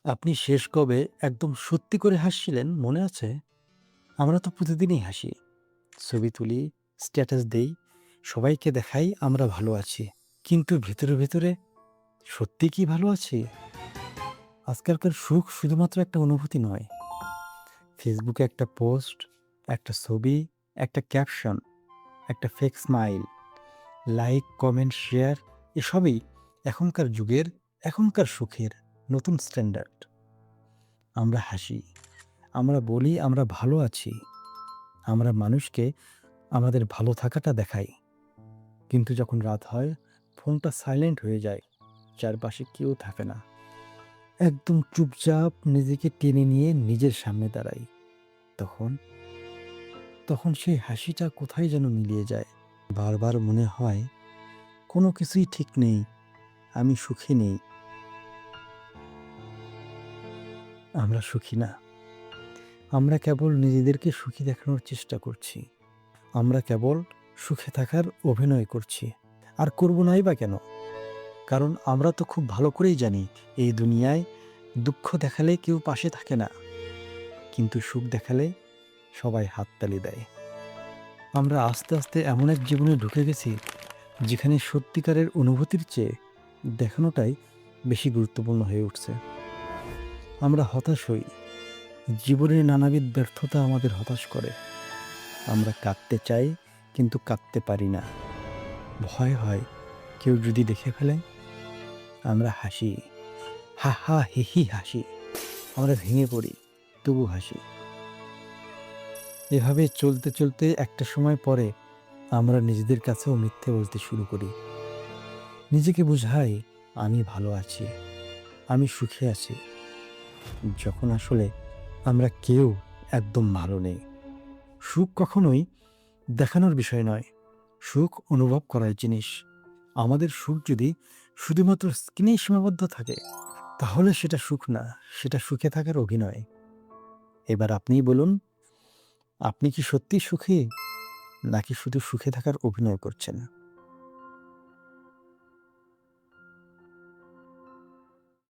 আপনি শেষ কবে একদম সত্যি করে হাসছিলেন মনে আছে? আমরা তো প্রতিদিনই হাসি। ছবি তুলি, স্ট্যাটাস দেই, সবাইকে দেখাই আমরা ভালো আছি। কিন্তু ভেতরে, ভেতরে সত্যিই কি ভালো আছি? আজকালকার সুখ শুধুমাত্র একটা অনুভূতি নয়। ফেসবুকে একটা পোস্ট, একটা ছবি, একটা ক্যাপশন, একটা fake smile, like, comment, share এসবই এখনকার যুগের, এখনকার সুখের নতুন স্ট্যান্ডার্ড। আমরা হাসি, আমরা বলি আমরা ভালো আছি। আমরা মানুষকে আমাদের ভালো থাকাটা দেখাই। কিন্তু যখন রাত হয়, ফোনটা সাইলেন্ট হয়ে যায়। চারপাশে কেউ থাকে না। একদম চুপচাপ নিজেকে টেনে নিয়ে নিজের সামনে দাঁড়াই। তখন, তখন সেই হাসিটা কোথায় যেন মিলিয়ে যায়। বারবার মনে হয় কোনো কিছুই ঠিক নেই। আমি সুখী নেই। আমরা সুখী না। আমরা কেবল নিজেদেরকে সুখী দেখানোর চেষ্টা করছি। আমরা কেবল সুখে থাকার অভিনয় করছি। আর করব নাই বা কেন? কারণ আমরা তো খুব ভালো করেই জানি এই দুনিয়ায় দুঃখ দেখালে কেউ পাশে থাকে না। কিন্তু সুখ দেখালে সবাই হাততালি দেয়। আমরা আস্তে, আস্তে এমন এক জীবনে ঢুকে গেছি যেখানে সত্যিকারের অনুভূতির চেয়ে দেখানোটাই বেশি গুরুত্বপূর্ণ হয়ে উঠছে। আমরা হতাশ হই। জীবনের নানাবিধ ব্যর্থতা আমাদের হতাশ করে। আমরা কাঁদতে চাই কিন্তু কাঁদতে পারি না। ভয় হয় কেউ যদি দেখে ফেলে। আমরা হাসি। হা, হা, হি, হি হাসি। আমরা ভেঙে পড়ি, তবু হাসি। এভাবে চলতে, চলতে একটা সময় পরে আমরা নিজেদের কাছেও মিথ্যে বলতে শুরু করি। নিজেকে বুঝাই, আমি ভালো আছি, আমি সুখে আছি। যখন আসলে আমরা কেউ একদম ভালো নেই। সুখ কখনোই দেখানোর বিষয় নয়। সুখ অনুভব করার জিনিস। আমাদের সুখ যদি শুধুমাত্র স্ক্রিনেই সীমাবদ্ধ থাকে, তাহলে সেটা সুখ না, সেটা সুখে থাকার অভিনয়। এবার আপনিই বলুন, আপনি কি সত্যিই সুখী? নাকি শুধু সুখে থাকার অভিনয় করছেন?